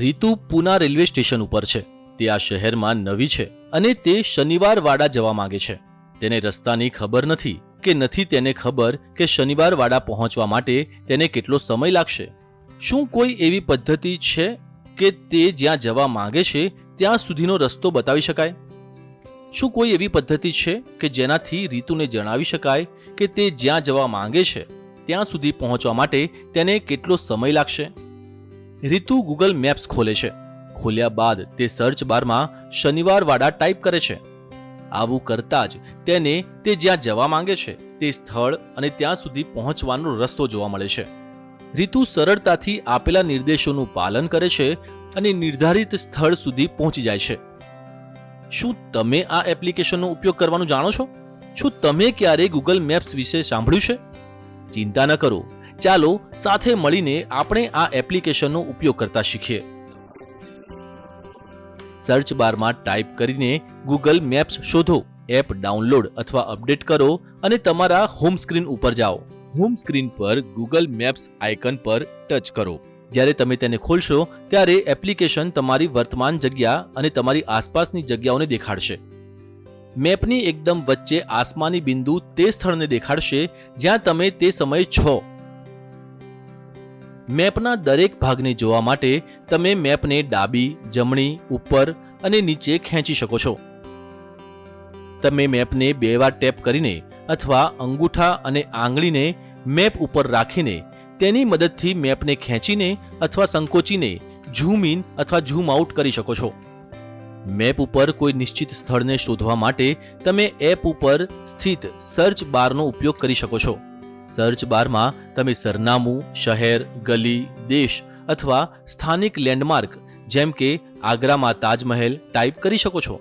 રીતુ Poona railway station ઉપર છે। તે આ શહેરમાં નવી છે અને તે શનિવારવાડા જવા માંગે છે। તેને રસ્તાની ખબર નથી કે નથી તેને ખબર કે શનિવારવાડા પહોંચવા માટે તેને કેટલો સમય લાગશે। શું કોઈ એવી પદ્ધતિ છે કે તે જ્યાં જવા માંગે છે ત્યાં સુધીનો રસ્તો બતાવી શકાય? શું કોઈ એવી પદ્ધતિ છે કે જેનાથી રીતુને જણાવી શકાય કે તે જ્યાં જવા માંગે છે ત્યાં સુધી પહોંચવા માટે તેને કેટલો સમય લાગશે? રીતુ ગૂગલ મેપ્સ ખોલે છે। ખોલ્યા બાદ તે સર્ચ બારમાં શનિવારવાડા ટાઈપ કરે છે। આવું કરતા જ તેને તે જ્યાં જવા માંગે છે તે સ્થળ અને ત્યાં સુધી પહોંચવાનો રસ્તો જોવા મળે છે। રીતુ સરળતાથી આપેલા નિર્દેશોનું પાલન કરે છે અને નિર્ધારિત સ્થળ સુધી પહોંચી જાય છે। શું તમે આ એપ્લિકેશનનો ઉપયોગ કરવાનું જાણો છો? શું તમે ક્યારે ગૂગલ મેપ્સ વિશે સાંભળ્યું છે? ચિંતા ન કરો, ચાલો સાથે મળીને આપણે આ એપ્લિકેશનનો ઉપયોગ કરતા શીખીએ। સર્ચ બારમાં ટાઈપ કરીને ગૂગલ મેપ્સ શોધો, એપ ડાઉનલોડ અથવા અપડેટ કરો અને તમારા હોમ સ્ક્રીન ઉપર જાઓ। હોમ સ્ક્રીન પર ગૂગલ મેપ્સ આઇકન પર ટચ કરો। જ્યારે તમે તેને ખોલશો ત્યારે એપ્લિકેશન તમારી વર્તમાન જગ્યા અને તમારી આસપાસની જગ્યાઓને દેખાડશે। મેપની એકદમ વચ્ચે આસમાની બિંદુ તે સ્થળને દેખાડશે જ્યાં તમે તે સમયે છો। મેપના દરેક ભાગને જોવા માટે તમે મેપને ડાબી, જમણી, ઉપર અને નીચે ખેંચી શકો છો। તમે મેપને 2 વાર ટેપ કરીને અથવા અંગૂઠા અને આંગળીને મેપ ઉપર રાખીને તેની મદદથી મેપને ખેંચીને અથવા સંકોચીને ઝૂમ ઇન અથવા ઝૂમ આઉટ કરી શકો છો। મેપ ઉપર કોઈ નિશ્ચિત સ્થળને શોધવા માટે તમે એપ ઉપર સ્થિત સર્ચ બારનો ઉપયોગ કરી શકો છો। સર્ચ બારમાં તમે સરનામું, શહેર, ગલી, દેશ અથવા સ્થાનિક લેન્ડમાર્ક જેમ કે આગ્રામાં તાજમહેલ ટાઈપ કરી શકો છો।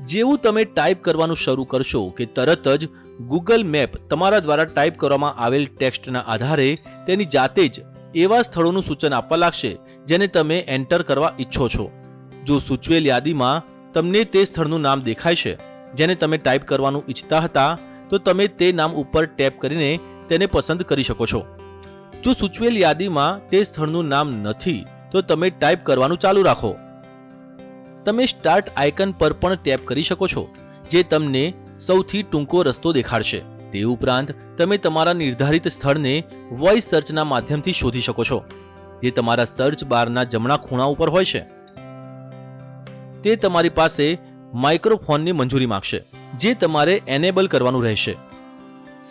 જેવું તમે ટાઈપ કરવાનું શરૂ કરશો કે તરત જ ગૂગલ મેપ તમારા દ્વારા ટાઈપ કરવામાં આવેલ ટેક્સ્ટના આધારે તેની જાતે જ એવા સ્થળોનું સૂચન આપવા લાગશે જેને તમે એન્ટર કરવા ઈચ્છો છો। જો સૂચવેલ યાદીમાં તમને તે સ્થળનું નામ દેખાય છે જેને તમે ટાઈપ કરવાનું ઈચ્છતા હતા તો તમે તે નામ ઉપર ટેપ કરીને તેને પસંદ કરી શકો છો। જો સૂચવેલ યાદીમાં તે સ્થળનું નામ નથી તો તમે ટાઈપ કરવાનું ચાલુ રાખો। તમે સ્ટાર્ટ આઇકન પર પણ ટેપ કરી શકો છો જે તમને સૌથી ટૂંકો રસ્તો દેખાડશે। તે ઉપરાંત તમે તમારા નિર્ધારિત સ્થળને વોઇસ સર્ચના માધ્યમથી શોધી શકો છો જે તમારા સર્ચ બારના જમણા ખૂણા ઉપર હોય છે। તે તમારી પાસે માઇક્રોફોનની મંજૂરી માંગશે જે તમારે એનેબલ કરવાનું રહેશે।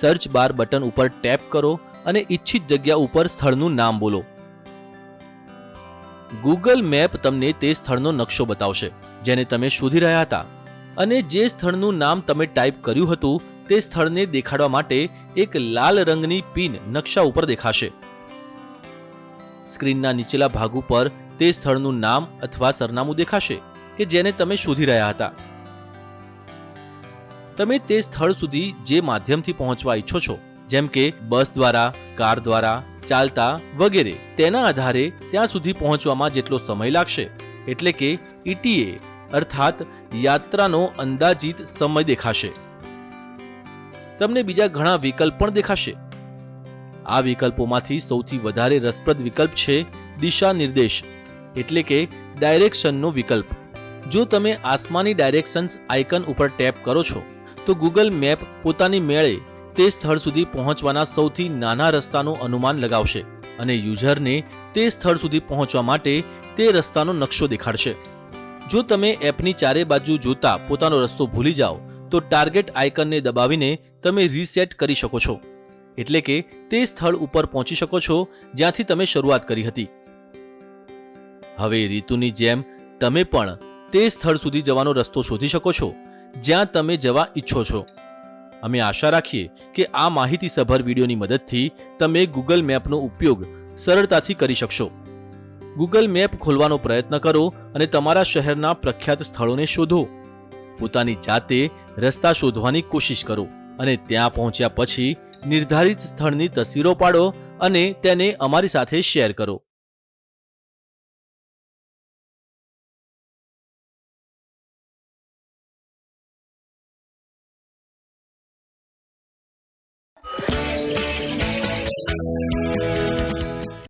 સર્ચ બાર બટન ઉપર ટેપ કરો અને ઈચ્છિત જગ્યા ઉપર સ્થળનું નામ બોલો। ગૂગલ મેપ તમને તે સ્થળનો નકશો બતાવશે જેને તમે શોધી રહ્યા હતા અને જે સ્થળનું નામ તમે ટાઈપ કર્યું હતું તે સ્થળને દેખાડવા માટે એક લાલ રંગની પિન નકશા ઉપર દેખાશે। સ્ક્રીનના નીચેલા ભાગ ઉપર તે સ્થળનું નામ અથવા સરનામું દેખાશે કે જેને તમે શોધી રહ્યા હતા। તમે તે સ્થળ સુધી જે માધ્યમથી પહોંચવા ઈચ્છો છો જેમ કે બસ દ્વારા, કાર દ્વારા, ચાલતા વગેરે તેના આધારે ત્યાં સુધી પહોંચવામાં જેટલો સમય લાગશે એટલે કે ETA અર્થાત યાત્રાનો અંદાજિત સમય દેખાશે। તમને બીજા ઘણા વિકલ્પ પણ દેખાશે। આ વિકલ્પોમાંથી સૌથી વધારે રસપ્રદ વિકલ્પ છે દિશા નિર્દેશ એટલે કે ડાયરેક્શનનો વિકલ્પ। જો તમે આસમાની ડાયરેક્શન્સ આઇકન ઉપર ટેપ કરો છો તો ગૂગલ મેપ પોતાની મેળે તે સ્થળ સુધી પહોંચવાના સૌથી નાના રસ્તાનું અનુમાન લગાવશે અને યુઝરને તે સ્થળ સુધી પહોંચવા માટે તે રસ્તાનો નકશો દેખાડશે। જો તમે એપની ચારે બાજુ જોતા પોતાનો રસ્તો ભૂલી જાઓ તો ટાર્ગેટ આઇકનને દબાવીને તમે રીસેટ કરી શકો છો એટલે કે તે સ્થળ ઉપર પહોંચી શકો છો જ્યાંથી તમે શરૂઆત કરી હતી। હવે રીતુની જેમ તમે પણ તે સ્થળ સુધી જવાનો રસ્તો શોધી શકો છો જ્યાં તમે જવા ઈચ્છો છો। અમે આશા રાખીએ કે આ માહિતીસભર વિડીયોની મદદથી તમે ગૂગલ મેપનો ઉપયોગ સરળતાથી કરી શકશો। ગૂગલ મેપ ખોલવાનો પ્રયત્ન કરો અને તમારા શહેરના પ્રખ્યાત સ્થળોને શોધો। પોતાની જાતે રસ્તા શોધવાની કોશિશ કરો અને ત્યાં પહોંચ્યા પછી નિર્ધારિત સ્થળની તસવીરો પાડો અને તેને અમારી સાથે શેર કરો।